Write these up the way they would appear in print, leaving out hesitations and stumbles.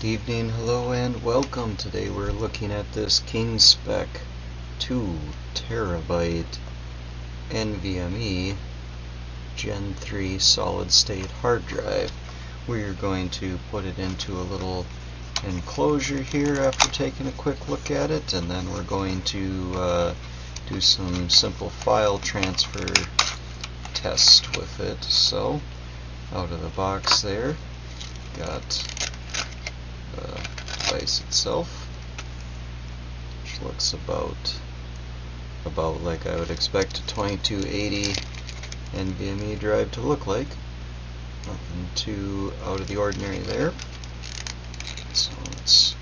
Good evening, hello, and welcome. Today we're looking at this Kingspec 2TB NVMe Gen4x4 solid-state hard drive. We're going to put it into a little enclosure here after taking a quick look at it, and then we're going to do some simple file transfer test with it. So, out of the box there, got the device itself, which looks about like I would expect a 2280 NVMe drive to look like. Nothing too out of the ordinary there. So let's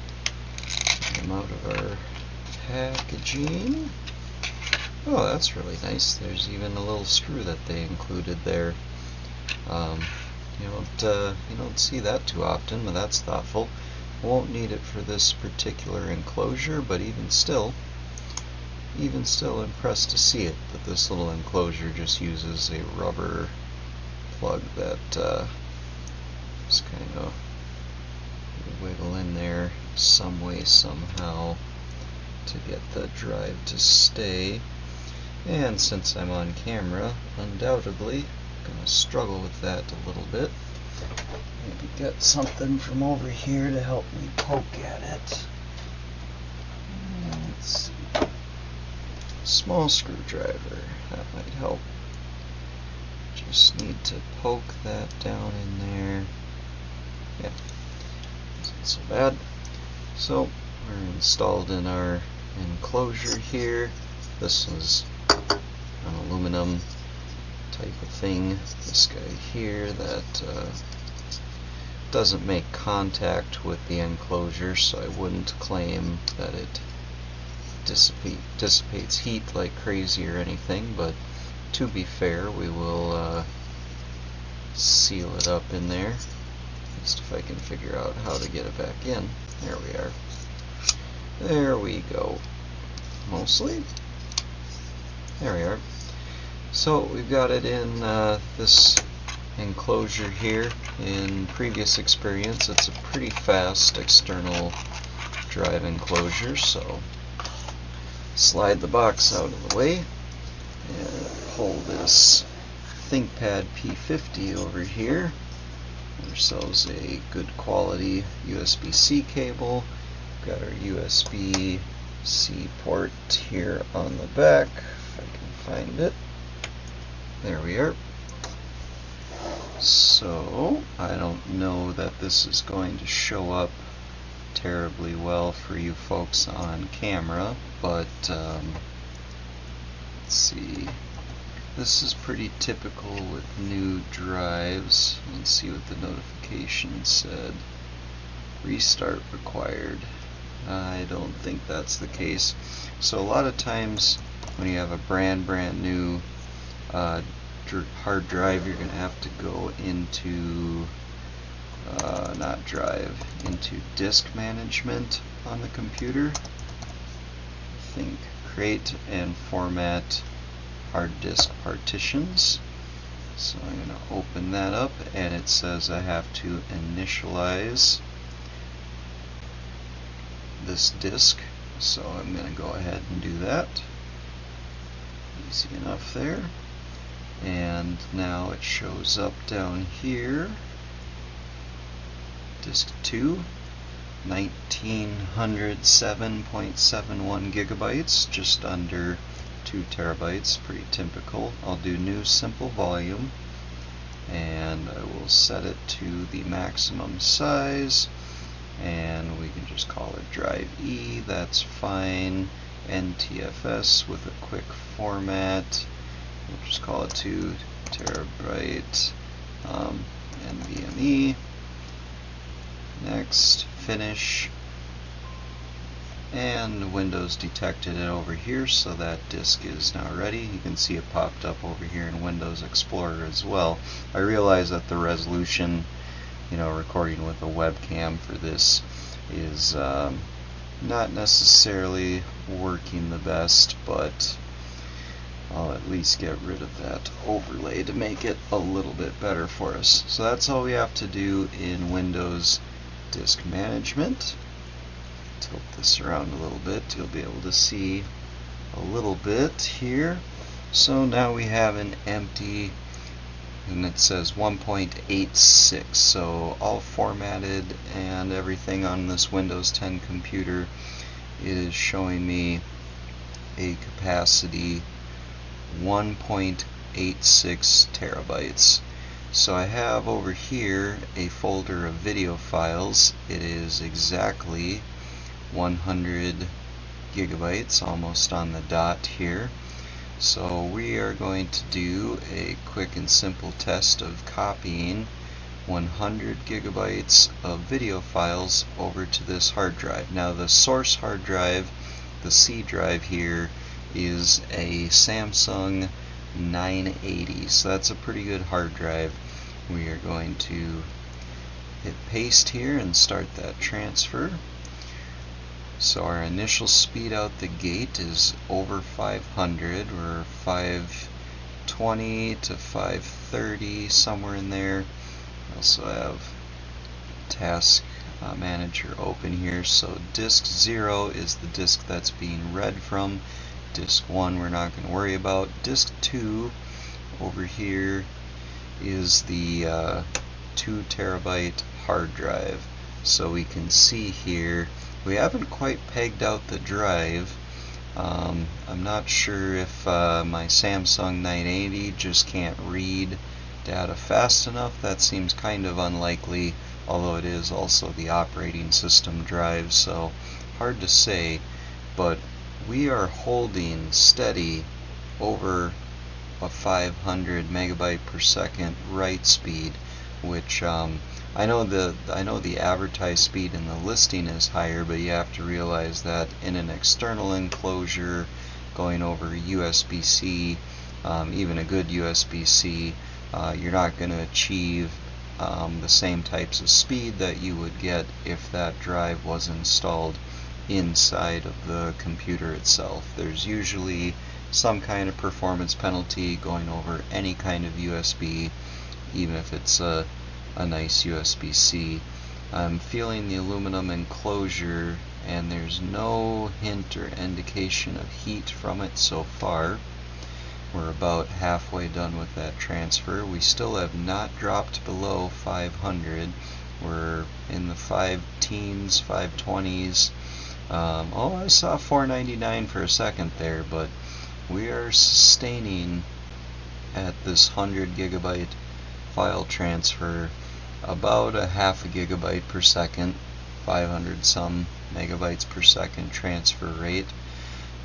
get them out of our packaging. Oh, that's really nice. There's even a little screw that they included there. You don't see that too often, but that's thoughtful. Won't need it for this particular enclosure, but even still impressed to see it, that this little enclosure just uses a rubber plug that just kind of wiggle in there some way, somehow, to get the drive to stay. And since I'm on camera, undoubtedly going to struggle with that a little bit. Maybe get something from over here to help me poke at it. Let's see. Small screwdriver, that might help. Just need to poke that down in there. Yeah, isn't so bad. So we're installed in our enclosure here. This is an aluminum type of thing. This guy here that doesn't make contact with the enclosure, so I wouldn't claim that it dissipates heat like crazy or anything, but to be fair, we will seal it up in there. Just if I can figure out how to get it back in. There we are. There we go. Mostly. There we are. So we've got it in this enclosure here. In previous experience, it's a pretty fast external drive enclosure, so slide the box out of the way and pull this ThinkPad P50 over here. Get ourselves a good quality USB-C cable. We've got our USB-C port here on the back, if I can find it. There we are. So, I don't know that this is going to show up terribly well for you folks on camera, but let's see. This is pretty typical with new drives. Let's see what the notification said. Restart required. I don't think that's the case. So a lot of times when you have a brand new hard drive, you're going to have to go into into disk management on the computer. I think create and format hard disk partitions. So I'm going to open that up, and it says I have to initialize this disk. So I'm going to go ahead and do that. Easy enough there. And now it shows up down here. Disk 2, 1907.71 gigabytes, just under 2 terabytes, pretty typical. I'll do new simple volume, and I will set it to the maximum size, and we can just call it drive E. That's fine. NTFS with a quick format. We'll just call it 2 terabyte NVMe. Next, finish. And Windows detected it over here, so that disk is now ready. You can see it popped up over here in Windows Explorer as well. I realize that the resolution, recording with a webcam for this is not necessarily working the best, but I'll at least get rid of that overlay to make it a little bit better for us. So that's all we have to do in Windows disk management. Tilt this around a little bit, you'll be able to see a little bit here. So now we have an empty, and it says 1.86, so all formatted and everything on this Windows 10 computer is showing me a capacity 1.86 terabytes. So I have over here a folder of video files. It is exactly 100 gigabytes, almost on the dot here. So we are going to do a quick and simple test of copying 100 gigabytes of video files over to this hard drive. Now the source hard drive, the C drive here, is a Samsung 980, so that's a pretty good hard drive. We are going to hit paste here and start that transfer. So our initial speed out the gate is over 500. We're 520 to 530, somewhere in there. We also have task manager open here. So disk 0 is the disk that's being read from. Disk 1 we're not going to worry about. Disk 2 over here is the 2 terabyte hard drive. So we can see here we haven't quite pegged out the drive. I'm not sure if my Samsung 980 just can't read data fast enough. That seems kind of unlikely, although it is also the operating system drive, so hard to say. But we are holding steady over a 500 megabyte per second write speed, which I know the advertised speed in the listing is higher, but you have to realize that in an external enclosure going over USB-C, even a good USB-C, you're not going to achieve the same types of speed that you would get if that drive was installed inside of the computer itself. There's usually some kind of performance penalty going over any kind of USB, even if it's a nice USB-C. I'm feeling the aluminum enclosure, and there's no hint or indication of heat from it so far. We're about halfway done with that transfer. We still have not dropped below 500. We're in the 5-teens, 520s. Oh, I saw 499 for a second there, but we are sustaining at this 100 gigabyte file transfer about a half a gigabyte per second, 500 some megabytes per second transfer rate.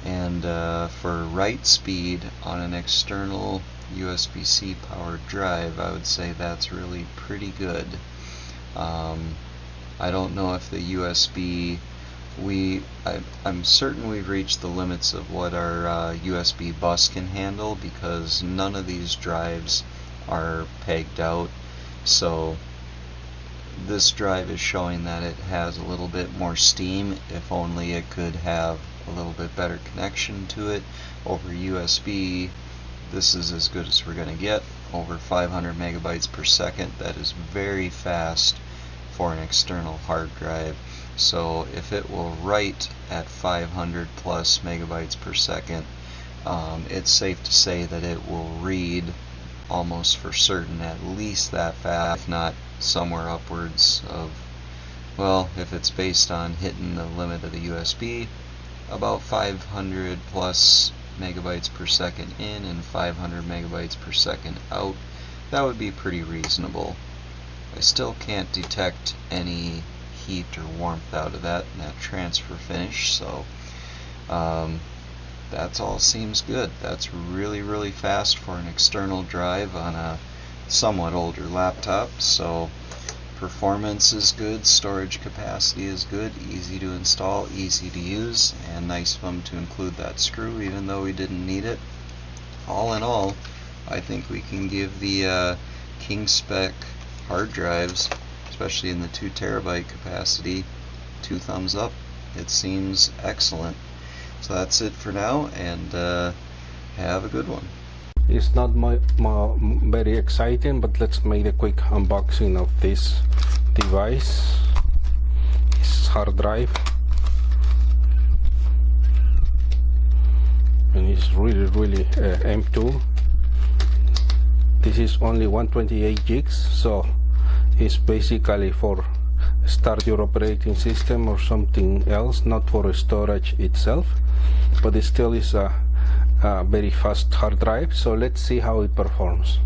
And for write speed on an external USB-C powered drive, I would say that's really pretty good. I don't know if the USB, I'm certain we've reached the limits of what our USB bus can handle, because none of these drives are pegged out. So this drive is showing that it has a little bit more steam. If only it could have a little bit better connection to it over USB. This is as good as we're going to get, over 500 megabytes per second. That is very fast for an external hard drive. So if it will write at 500 plus megabytes per second, it's safe to say that it will read almost for certain at least that fast, if not somewhere upwards of, well, if it's based on hitting the limit of the USB, about 500 plus megabytes per second in and 500 megabytes per second out. That would be pretty reasonable. I still can't detect any heat or warmth out of that transfer finish, so that all seems good. That's really fast for an external drive on a somewhat older laptop. So performance is good, storage capacity is good, easy to install, easy to use, and nice of them to include that screw even though we didn't need it. All in all, I think we can give the Kingspec hard drives, especially in the 2 terabyte capacity, 2 thumbs up. It seems excellent. So that's it for now, and have a good one. It's not very exciting, but let's make a quick unboxing of this device. hard drive, and it's really M2. This is only 128 gigs, so it's basically for start your operating system or something else, not for storage itself, but it still is a very fast hard drive. So let's see how it performs.